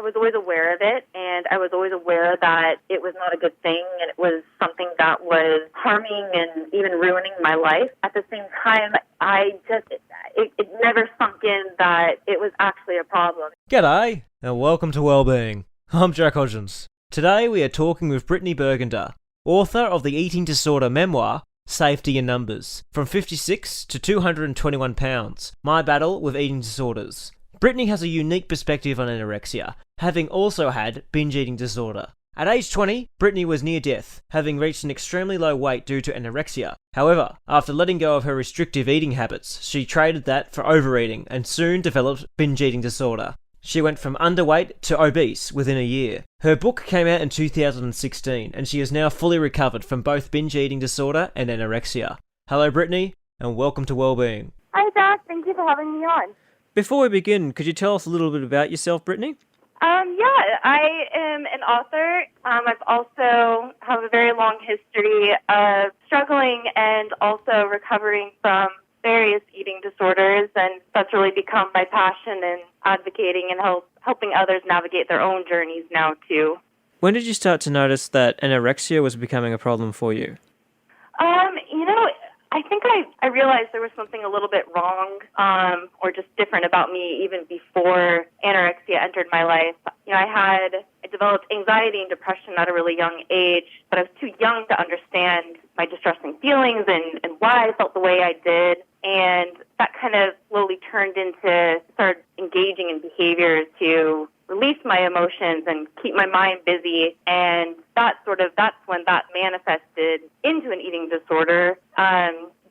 was always aware of it, and I was always aware that it was not a good thing, and it was something that was harming and even ruining my life. At the same time, it never sunk in that it was actually a problem. G'day, and welcome to Wellbeing. I'm Jack Hodgins. Today we are talking with Brittany Burgunder, author of the eating disorder memoir, Safety in Numbers, From 56 to 221 pounds, My Battle with Eating Disorders. Brittany has a unique perspective on anorexia, having also had binge eating disorder. At age 20, Brittany was near death, having reached an extremely low weight due to anorexia. However, after letting go of her restrictive eating habits, she traded that for overeating and soon developed binge eating disorder. She went from underweight to obese within a year. Her book came out in 2016, and she is now fully recovered from both binge eating disorder and anorexia. Hello, Brittany, and welcome to Wellbeing. Hi, Jack. Thank you for having me on. Before we begin, could you tell us a little bit about yourself, Brittany? I am an author. I've also have a very long history of struggling and also recovering from various eating disorders, and that's really become my passion in advocating and helping others navigate their own journeys now too. When did you start to notice that anorexia was becoming a problem for you? I think I realized there was something a little bit wrong or just different about me even before anorexia entered my life. I developed anxiety and depression at a really young age, but I was too young to understand my distressing feelings and why I felt the way I did. And that kind of slowly turned into start engaging in behaviors to release my emotions and keep my mind busy. And that's when that manifested into an eating disorder.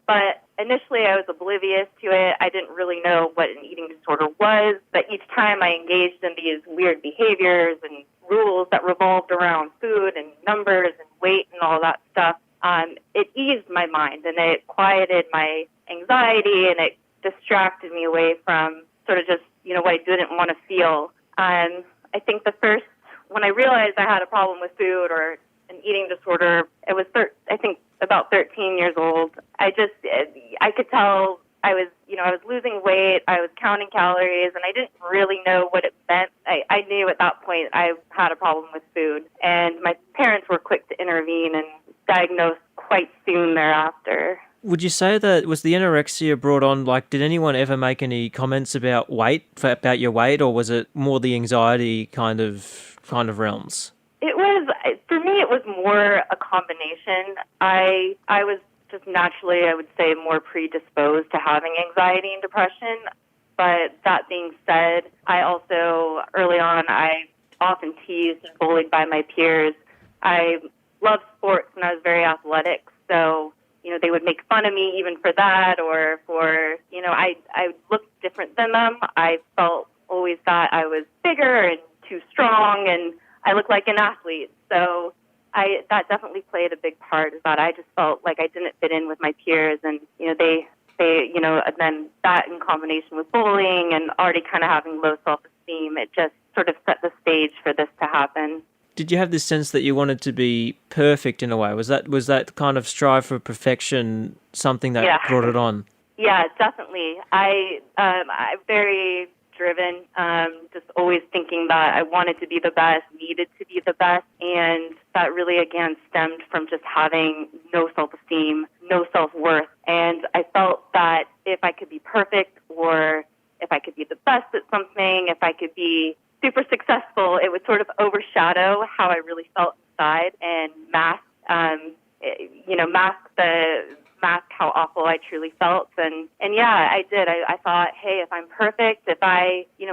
But initially I was oblivious to it. I didn't really know what an eating disorder was. But each time I engaged in these weird behaviors and rules that revolved around food and numbers and weight and all that stuff, it eased my mind and it quieted my anxiety and it distracted me away from sort of just, what I didn't want to feel. I think when I realized I had a problem with food or an eating disorder, it was, about 13 years old. I could tell I was losing weight, I was counting calories, and I didn't really know what it meant. I knew at that point I had a problem with food, and my parents were quick to intervene and diagnose quite soon thereafter. Would you say that was the anorexia brought on, did anyone ever make any comments about about your weight, or was it more the anxiety kind of realms? For me, it was more a combination. I was just naturally, I would say, more predisposed to having anxiety and depression. But that being said, I also, early on, I often teased and bullied by my peers. I loved sports and I was very athletic. So, they would make fun of me even for that or for, I looked different than them. I felt always that I was bigger and too strong and I looked like an athlete. So that definitely played a big part, is that I just felt like I didn't fit in with my peers, and and then that in combination with bullying and already kind of having low self-esteem, it just sort of set the stage for this to happen. Did you have this sense that you wanted to be perfect in a way? Was that kind of strive for perfection something that brought it on? Yeah, definitely. I'm very driven, just always thinking that I wanted to be the best, needed to be the best, and that really, again, stemmed from just having no self-esteem, no self-worth, and I felt that if I could be perfect or if I could be the best at something, if I could be super successful, it would sort of overshadow how I really felt inside and mask how awful I truly felt. And yeah, I did. I thought, hey, if I'm perfect, if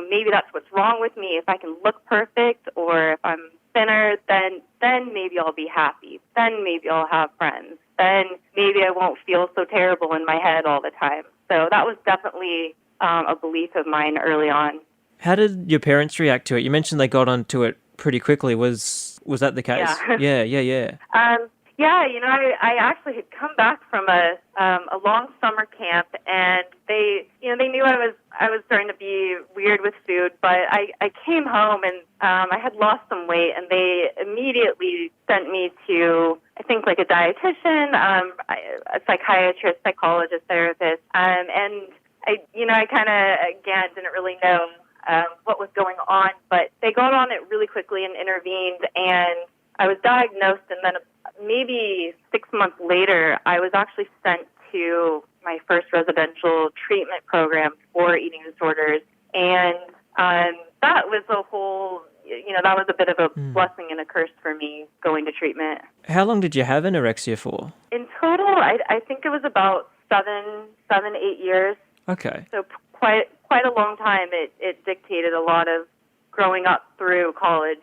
maybe that's what's wrong with me. If I can look perfect or if I'm thinner, then maybe I'll be happy. Then maybe I'll have friends. Then maybe I won't feel so terrible in my head all the time. So that was definitely a belief of mine early on. How did your parents react to it? You mentioned they got onto it pretty quickly. Was that the case? Yeah. I actually had come back from a long summer camp, and they knew I was starting to be weird with food. But I came home and I had lost some weight, and they immediately sent me to, I think, like a dietitian, a psychiatrist, psychologist, therapist, and I kind of again didn't really know what was going on, but they got on it really quickly and intervened, and I was diagnosed, and then maybe 6 months later, I was actually sent to my first residential treatment program for eating disorders, and that was a whole, that was a bit of a blessing and a curse for me, going to treatment. How long did you have anorexia for? In total, I think it was about 8 years. Okay. So quite a long time. It dictated a lot of growing up through college.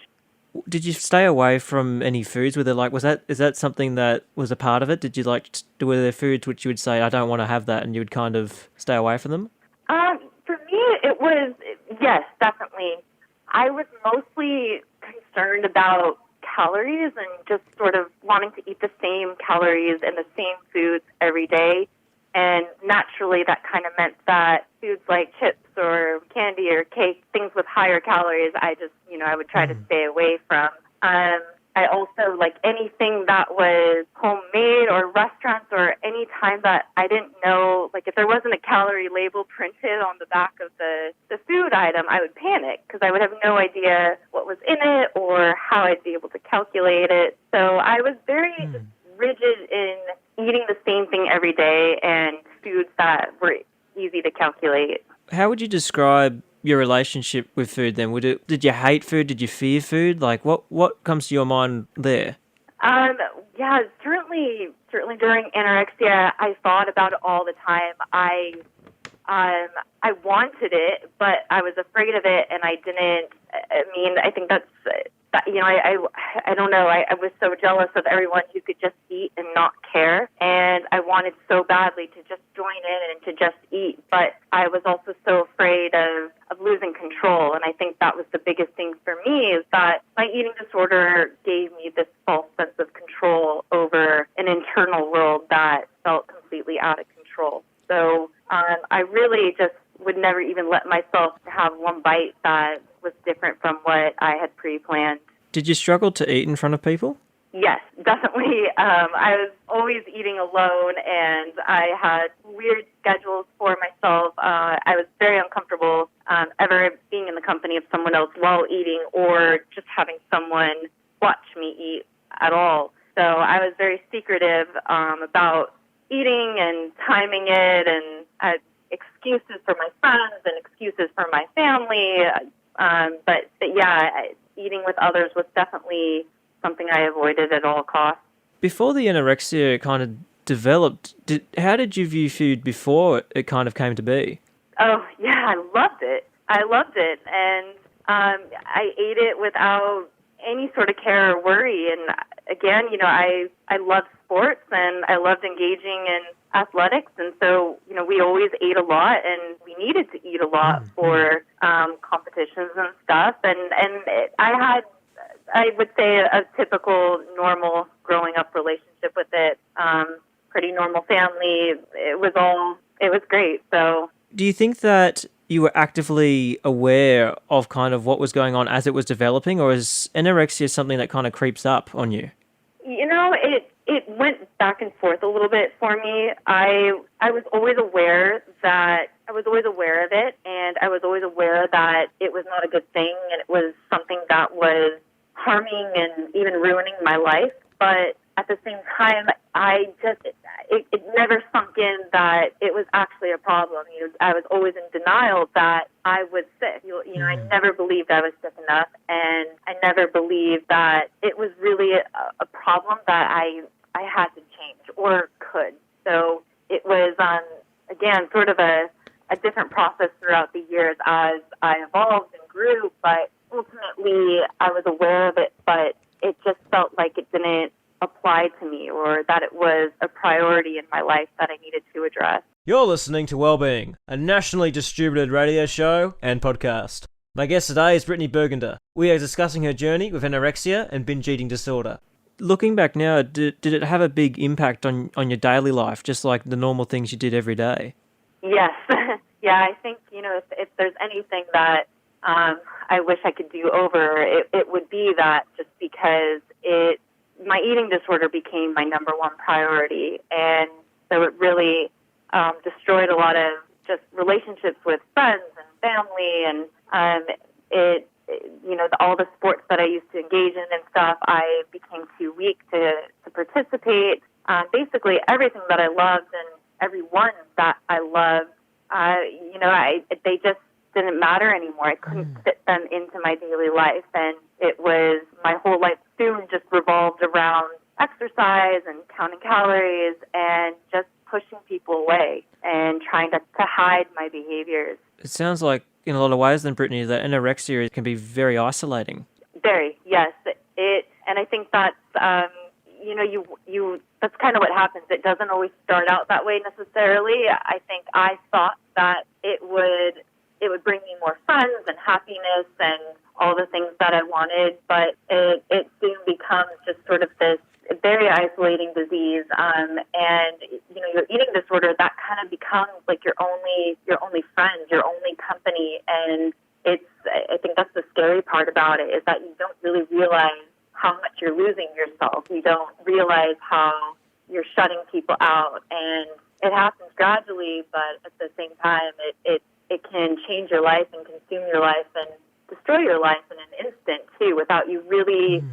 Did you stay away from any foods? Is that something that was a part of it? Did you were there foods which you would say, I don't want to have that, and you would kind of stay away from them? For me, it was, yes, definitely. I was mostly concerned about calories and just sort of wanting to eat the same calories and the same foods every day. And naturally, that kind of meant that foods like chips or candy or cake, things with higher calories, I would try to stay away from. I also, anything that was homemade or restaurants, or any time that I didn't know, if there wasn't a calorie label printed on the back of the food item, I would panic because I would have no idea what was in it or how I'd be able to calculate it. So I was very rigid in eating the same thing every day and foods that were easy to calculate. How would you describe your relationship with food then? Did you hate food? Did you fear food? What comes to your mind there? Yeah, certainly during anorexia, I thought about it all the time. I wanted it, but I was afraid of it, and I didn't. I think that's, I don't know. I was so jealous of everyone who could just eat and not care, and I wanted so badly to just join in and to just eat, but I was also so afraid of losing control, and I think that was the biggest thing for me, is that my eating disorder gave me this false sense of control over an internal world that felt completely out of control. So I really just would never even let myself have one bite that was different from what I had pre-planned. Did you struggle to eat in front of people? Yes, definitely. I was always eating alone, and I had weird schedules for myself. I was very uncomfortable ever being in the company of someone else while eating, or just having someone watch me eat at all. So I was very secretive about eating and timing it, and excuses for my friends and excuses for my family. But yeah, eating with others was definitely something I avoided at all costs. Before the anorexia kind of developed, how did you view food before it kind of came to be? Oh, yeah, I loved it. And I ate it without any sort of care or worry. And again, I loved sports, and I loved engaging in athletics. And so, we always ate a lot, and we needed to eat a lot for competitions and stuff. And I had, I would say, a typical normal growing up relationship with it. Pretty normal family. It was great. So, do you think that you were actively aware of kind of what was going on as it was developing, or is anorexia something that kind of creeps up on you? It went back and forth a little bit for me. I was always aware of it, and I was always aware that it was not a good thing, and it was something that was harming and even ruining my life. But at the same time, it never sunk in that it was actually a problem. I was always in denial that I was sick. I never believed I was sick enough, and I never believed that it was really a problem that I had to change or could. So it was, again, sort of a different process throughout the years as I evolved and grew, but ultimately I was aware of it, but it just felt like it didn't apply to me, or that it was a priority in my life that I needed to address. You're listening to Wellbeing, a nationally distributed radio show and podcast. My guest today is Brittany Burgunder. We are discussing her journey with anorexia and binge eating disorder. Looking back now, did it have a big impact on your daily life, just like the normal things you did every day? Yes. Yeah, I think, if there's anything that I wish I could do over, it would be that, just because my eating disorder became my number one priority. And so it really destroyed a lot of just relationships with friends and family, and All the sports that I used to engage in and stuff, I became too weak to participate. Basically, everything that I loved and everyone that I loved, they just didn't matter anymore. I couldn't fit them into my daily life, and it was my whole life soon just revolved around exercise and counting calories and just pushing people away and trying to hide my behaviors. It sounds like, in a lot of ways, then, Brittney, that anorexia can be very isolating. Very, yes. And I think that's, that's kind of what happens. It doesn't always start out that way necessarily. I think I thought that it would bring me more friends and happiness and all the things that I wanted, but it soon becomes just sort of this very isolating disease. And your eating disorder, that kind of becomes like your only friend, your only company. And I think that's the scary part about it, is that you don't really realize how much you're losing yourself. You don't realize how you're shutting people out, and it happens gradually, but at the same time, it can change your life and consume your life and destroy your life in an instant too, without you really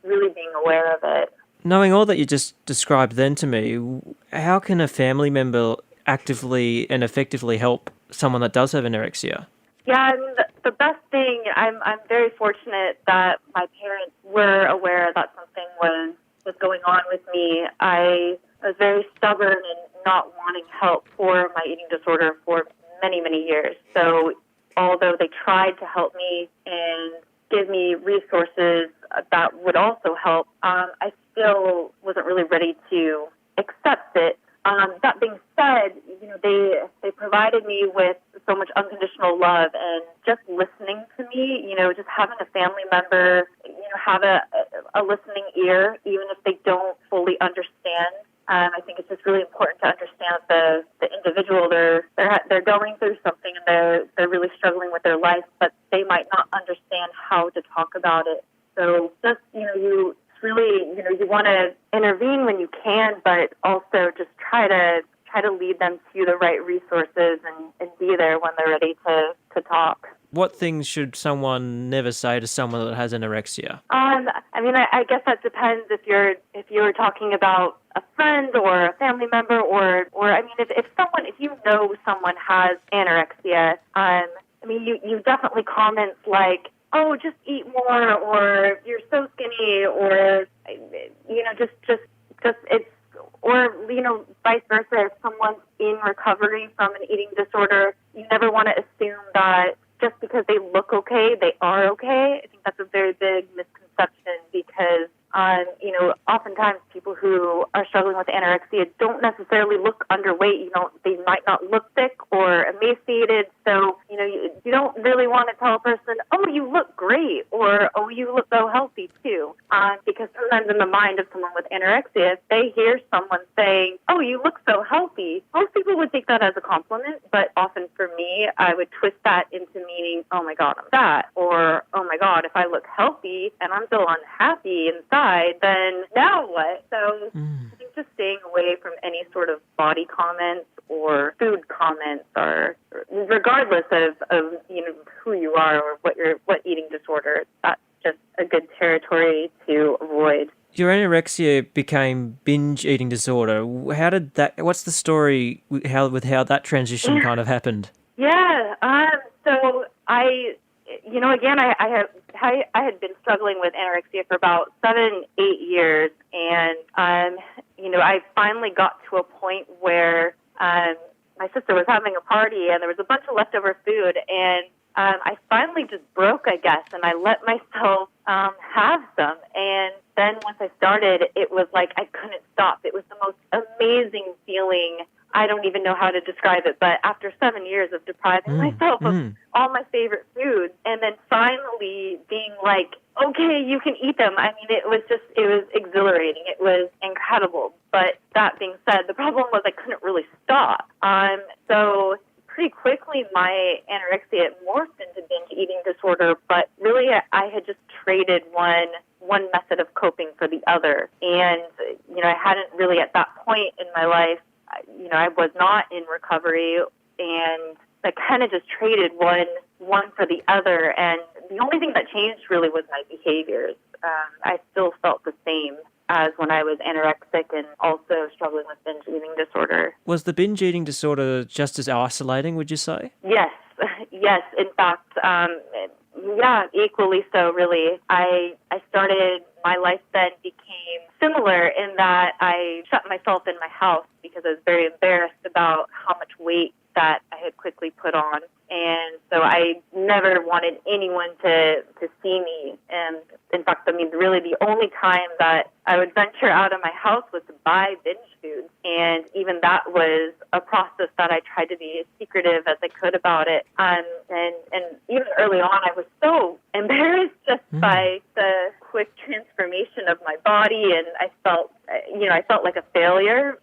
being aware of it. Knowing all that you just described then to me, how can a family member actively and effectively help someone that does have anorexia? Yeah, I mean, the best thing, I'm very fortunate that my parents were aware that something was going on with me. I was very stubborn and not wanting help for my eating disorder for many, many years. So although they tried to help me and give me resources that would also help, I still wasn't really ready to accept it. That being said, they provided me with so much unconditional love, and just listening to me, just having a family member, have a listening ear, even if they don't fully understand. I think it's just really important to understand the individual. They're going through something, and they're really struggling with their life, but they might not understand how to talk about it. So just you want to intervene when you can, but also just try to lead them to the right resources and be there when they're ready to talk. What things should someone never say to someone that has anorexia? I guess that depends if you're talking about a friend or a family member, or if you know someone has anorexia, you definitely comments like, "Oh, just eat more," or "You're so skinny," or vice versa. If someone's in recovery from an eating disorder, you never want to assume that just because they look okay, they are okay. I think that's a very big misconception, because oftentimes people who are struggling with anorexia don't necessarily look underweight. They might not look thick or emaciated. So, you don't really want to tell a person, "Oh, you look great," or "Oh, you look so healthy too." Because sometimes in the mind of someone with anorexia, if they hear someone saying, "Oh, you look so healthy," most people would take that as a compliment. But often for me, I would twist that into meaning, "Oh my God, I'm fat," or "Oh my God, if I look healthy and I'm still unhappy inside, then now what?" So I think just staying away from any sort of body comments or food comments, or regardless of who you are or what eating disorder, that's just a good territory to avoid. Your anorexia became binge eating disorder. How did that? What's the story with how that transition kind of happened? Yeah. So I had been struggling with anorexia for about 7-8 years, and I finally got to a point where my sister was having a party, and there was a bunch of leftover food, and I finally just broke, I guess, and I let myself have some. And then once I started, it was like I couldn't stop. It was the most amazing feeling. I don't even know how to describe it, but after 7 years of depriving myself of all my favorite foods, and then finally being like, "Okay, you can eat them." I mean, it was exhilarating. It was incredible. But that being said, the problem was I couldn't really stop. So pretty quickly, my anorexia morphed into binge eating disorder, but really I had just traded one method of coping for the other. And, I hadn't really at that point in my life, I was not in recovery, and I kind of just traded one for the other, and the only thing that changed really was my behaviors. I still felt the same as when I was anorexic and also struggling with binge eating disorder. Was the binge eating disorder just as isolating, would you say? Yes, yes. In fact, equally so, really. I started, my life then became similar in that I shut myself in my house because I was very embarrassed about how much weight that I had quickly put on. And so I never wanted anyone to see me. And in fact, really the only time that I would venture out of my house was to buy binge foods. And even that was a process that I tried to be as secretive as I could about it. And even early on, I was so embarrassed just by the quick transformation of my body. And I felt like a failure,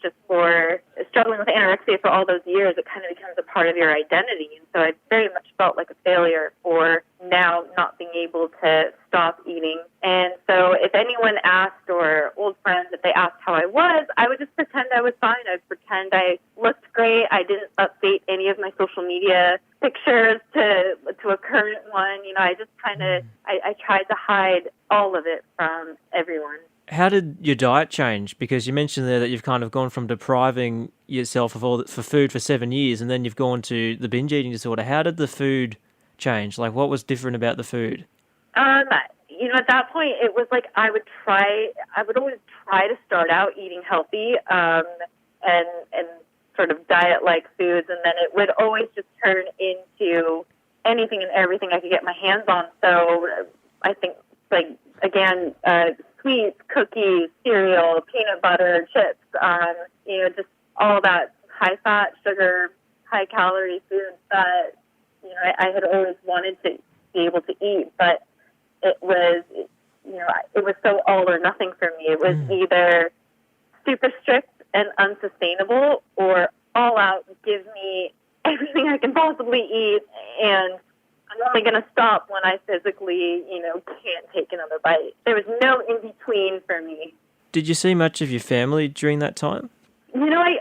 just for struggling with anorexia for all those years. It kind of becomes a part of your identity. And so I very much felt like a failure for now not being able to stop eating. And so if anyone asked, or old friends, if they asked how I was, I would just pretend I was fine. I'd pretend I looked great. I didn't update any of my social media pictures to a current one. I just I tried to hide all of it from everyone. How did your diet change? Because you mentioned there that you've kind of gone from depriving yourself for food for 7 years, and then you've gone to the binge eating disorder. How did the food change? Like, what was different about the food? At that point, it was like I would always try to start out eating healthy, and sort of diet-like foods, and then it would always just turn into anything and everything I could get my hands on. So I think, sweets, cookies, cereal, peanut butter, chips, just all that high-fat, sugar, high-calorie foods that, I had always wanted to be able to eat. But it was so all or nothing for me. It was either super strict and unsustainable, or all out, give me everything I can possibly eat, and I'm only going to stop when I physically, can't take another bite. There was no in-between for me. Did you see much of your family during that time?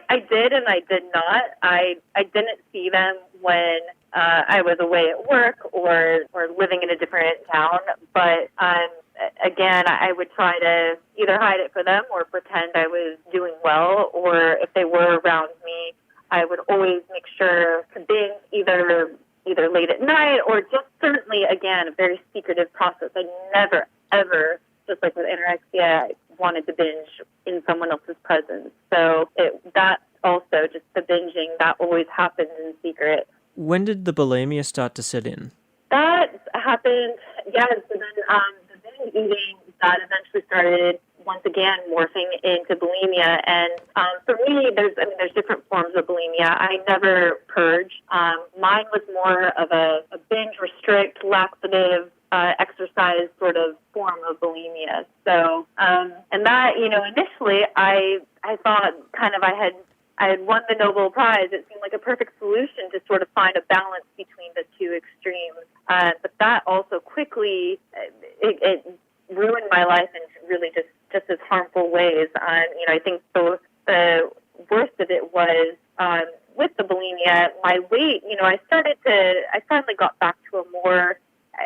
I did and I did not. I didn't see them when I was away at work or living in a different town. But again, I would try to either hide it for them or pretend I was doing well. Or if they were around me, I would always make sure to binge either late at night or just certainly, again, a very secretive process. I never, ever, just like with anorexia, I wanted to binge in someone else's presence. So that also, just the binging, that always happened in secret. When did the bulimia start to set in? That happened, so then the binge eating, that eventually started once again morphing into bulimia. And for me, there's different forms of bulimia. I never purge. Mine was more of a binge, restrict, laxative, exercise sort of form of bulimia. So, and that, initially I thought kind of I had won the Nobel Prize. It seemed like a perfect solution to sort of find a balance between the two extremes. But that also quickly, it ruined my life in really just as harmful ways. I think the worst of it was with the bulimia, my weight, I finally got back to a more,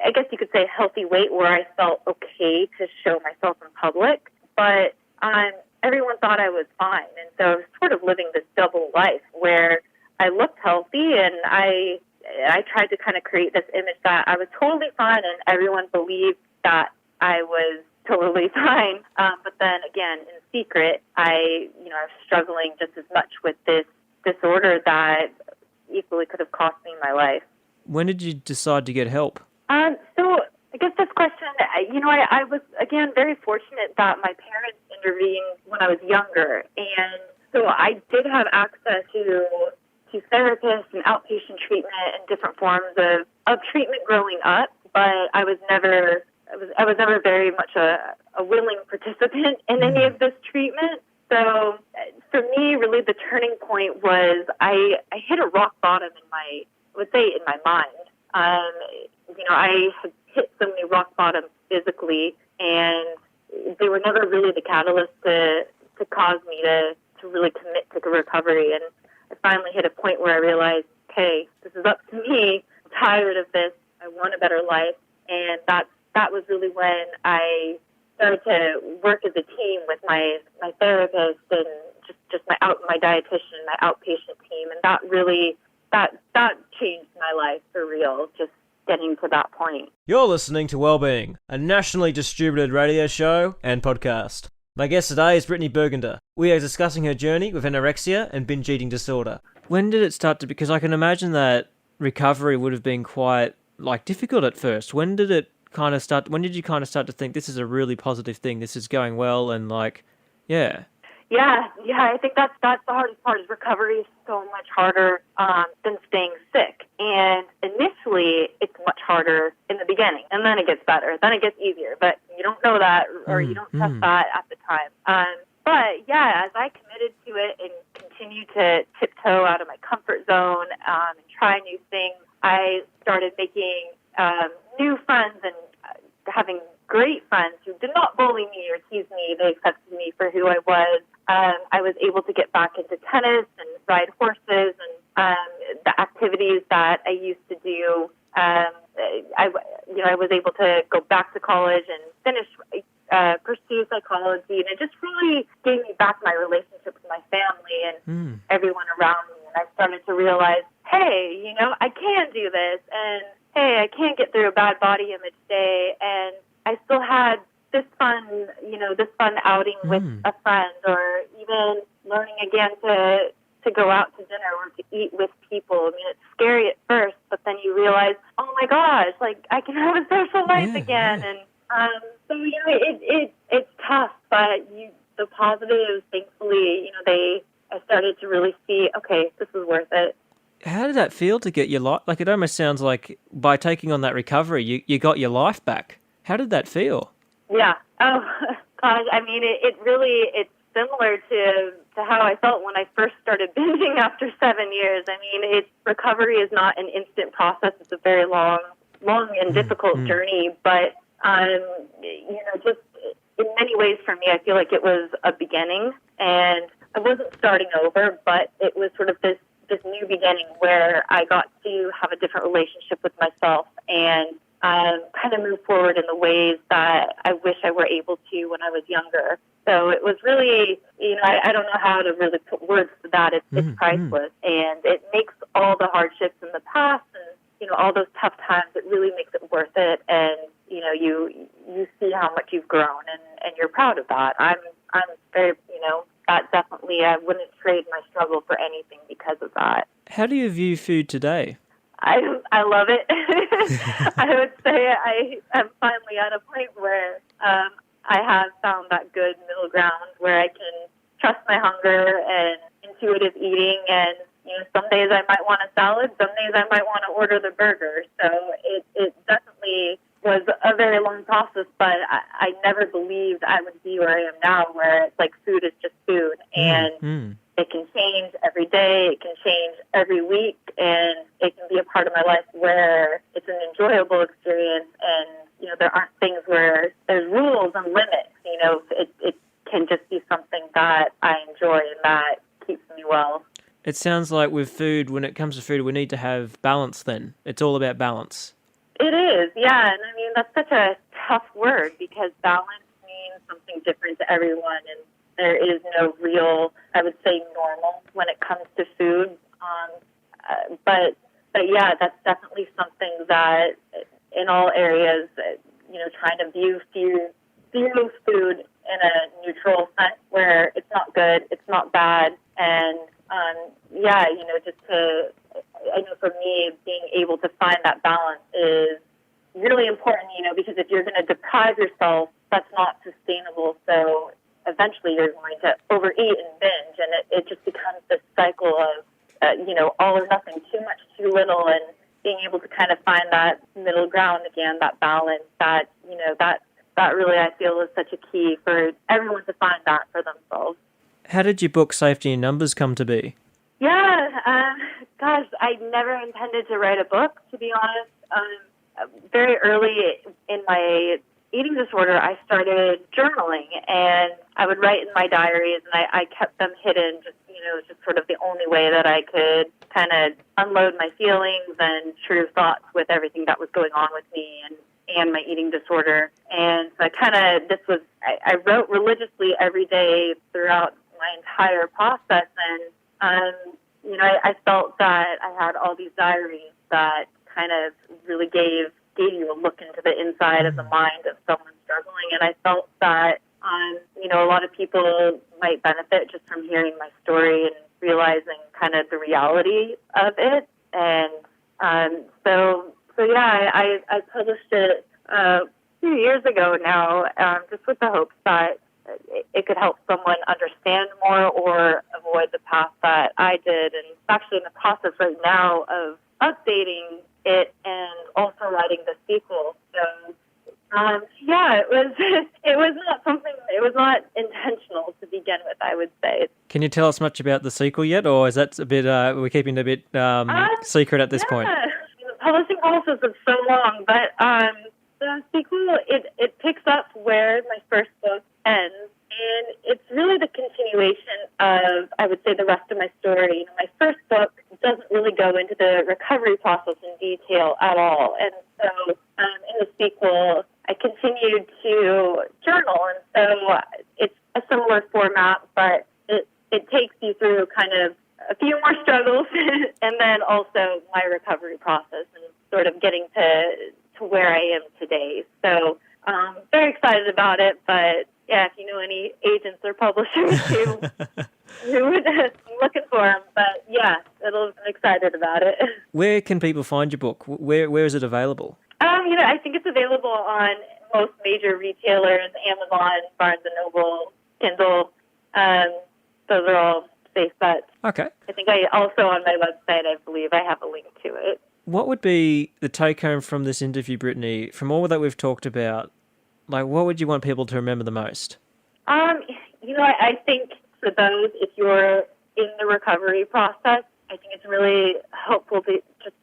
I guess you could say, healthy weight where I felt okay to show myself in public. But everyone thought I was fine. And so I was sort of living this double life where I looked healthy and I tried to kind of create this image that I was totally fine and everyone believed that I was totally fine. But then again, in secret, I was struggling just as much with this disorder that equally could have cost me my life. When did you decide to get help? So I guess this question, I was, again, very fortunate that my parents intervened when I was younger. And so I did have access to therapists and outpatient treatment and different forms of treatment growing up, but I was never very much a willing participant in any of this treatment. So for me, really the turning point was I hit a rock bottom in my mind. I had hit so many rock bottoms physically, and they were never really the catalyst to cause me to really commit to recovery. And I finally hit a point where I realized, okay, this is up to me. I'm tired of this. I want a better life. And that was really when I started to work as a team with my therapist and just my dietitian, my outpatient team. And that really, that changed my life for real, just getting to that point. You're listening to Wellbeing, a nationally distributed radio show and podcast. My guest today is Brittany Burgunder. We are discussing her journey with anorexia and binge eating disorder. When did it start to, because I can imagine that recovery would have been quite difficult at first. When did you kind of start to think this is a really positive thing, this is going well, and yeah? Yeah, I think that's the hardest part. Is recovery is so much harder than staying sick. And initially, it's much harder in the beginning, and then it gets better. Then it gets easier, but you don't know that, or you don't test that at the time. But yeah, as I committed to it and continued to tiptoe out of my comfort zone and try new things, I started making new friends and having great friends who did not bully me or tease me. They accepted me for who I was. I was able to get back into tennis and ride horses and the activities that I used to do. I was able to go back to college and pursue psychology, and it just really gave me back my relationship with my family and everyone around me. And I started to realize, hey, I can do this, and hey, I can get through a bad body image day, and I still had this fun outing with a friend, or even learning again to go out to dinner or to eat with people. I mean, it's scary at first, but then you realize, oh my gosh, I can have a social life again. And so it's tough, but the positives, thankfully, I started to really see, okay, this is worth it. How did that feel to get your life? It almost sounds like by taking on that recovery, you got your life back. How did that feel? Yeah. Oh, gosh. I mean, it's similar to how I felt when I first started binging after 7 years. I mean, recovery is not an instant process. It's a very long and difficult journey. But, just in many ways for me, I feel like it was a beginning. And I wasn't starting over, but it was sort of this new beginning where I got to have a different relationship with myself and kind of move forward in the ways that I wish I were able to when I was younger. So it was really, I don't know how to really put words to that. It's priceless, and it makes all the hardships in the past and, all those tough times, it really makes it worth it. And, you see how much you've grown, and you're proud of that. I'm very, that definitely, I wouldn't trade my struggle for anything because of that. How do you view food today? I love it. I would say I am finally at a point where I have found that good middle ground where I can trust my hunger and intuitive eating. And, some days I might want a salad, some days I might want to order the burger. So it definitely was a very long process, but I never believed I would be where I am now, where it's like food is just food. And it can change every day, it can change every week, and it can be a part of my life where it's an enjoyable experience, and, there aren't things where there's rules and limits. It can just be something that I enjoy and that keeps me well. It sounds like with food, when it comes to food, we need to have balance then. It's all about balance. It is, yeah, and I mean, that's such a tough word because balance means something different to everyone, and there is no real, I would say, normal when it comes to food. But yeah, that's definitely something that in all areas, trying to view food in a neutral sense where it's not good, it's not bad. And I know for me, being able to find that balance is really important, because if you're going to deprive yourself, that's not sustainable. So eventually you're going to overeat and binge, and it just becomes this cycle of, all or nothing, too much, too little, and being able to kind of find that middle ground again, that balance, that really I feel is such a key for everyone to find that for themselves. How did your book, Safety in Numbers, come to be? Yeah, I never intended to write a book, to be honest. Very early in my eating disorder, I started journaling, and I would write in my diaries, and I kept them hidden just, it was just sort of the only way that I could kind of unload my feelings and true thoughts with everything that was going on with me and my eating disorder. And so I wrote religiously every day throughout my entire process. And, I felt that I had all these diaries that kind of really gave you a look into the inside of the mind of someone struggling. And I felt that, a lot of people might benefit just from hearing my story and realizing kind of the reality of it. And I published it a few years ago now, just with the hopes that it could help someone understand more or avoid the path that I did. And actually in the process right now of updating it and also writing the sequel. So, it was not intentional to begin with, I would say. Can you tell us much about the sequel yet, or is that a bit, we're keeping it a bit secret at this point? The publishing process is so long, but the sequel, it picks up where my first book ends, and it's really the continuation of, I would say, the rest of my story. My first book doesn't really go into the recovery process in detail at all, and so in the sequel, I continued to journal, and so it's a similar format, but it takes you through kind of a few more struggles, and then also my recovery process and sort of getting to where I am today. So very excited about it, but yeah, if you know any agents or publishers who would, I'm looking for them. But yeah, I'm excited about it. Where can people find your book? Where is it available? I think it's available on most major retailers, Amazon, Barnes & Noble, Kindle. Those are all safe bets. Okay. I think I also on my website, I believe I have a link to it. What would be the take-home from this interview, Brittney, from all that we've talked about? Like, what would you want people to remember the most? I think for those, if you're in the recovery process, I think it's really helpful to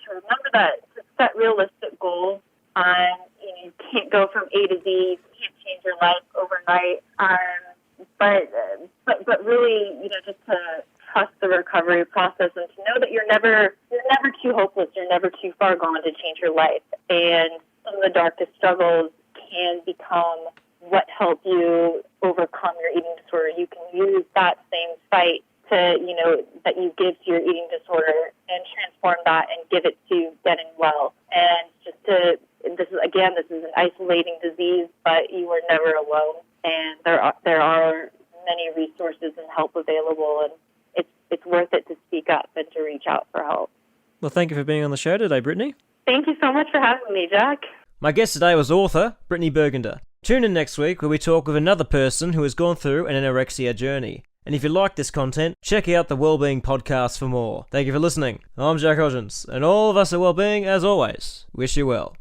remember that, to set realistic goals. You can't go from A to Z. You can't change your life overnight. But really, just to trust the recovery process and to know that you're never too hopeless. You're never too far gone to change your life. And some of the darkest struggles can become what help you overcome your eating disorder. You can use that same fight that you give to your eating disorder and transform that and give it to getting well. And this is an isolating disease, but you are never alone. And there are many resources and help available, and it's worth it to speak up and to reach out for help. Well, thank you for being on the show today, Brittney. Thank you so much for having me, Jack. My guest today was author Brittany Burgunder. Tune in next week where we talk with another person who has gone through an anorexia journey. And if you like this content, check out the Wellbeing podcast for more. Thank you for listening. I'm Jack Hodgins, and all of us at Wellbeing, as always, wish you well.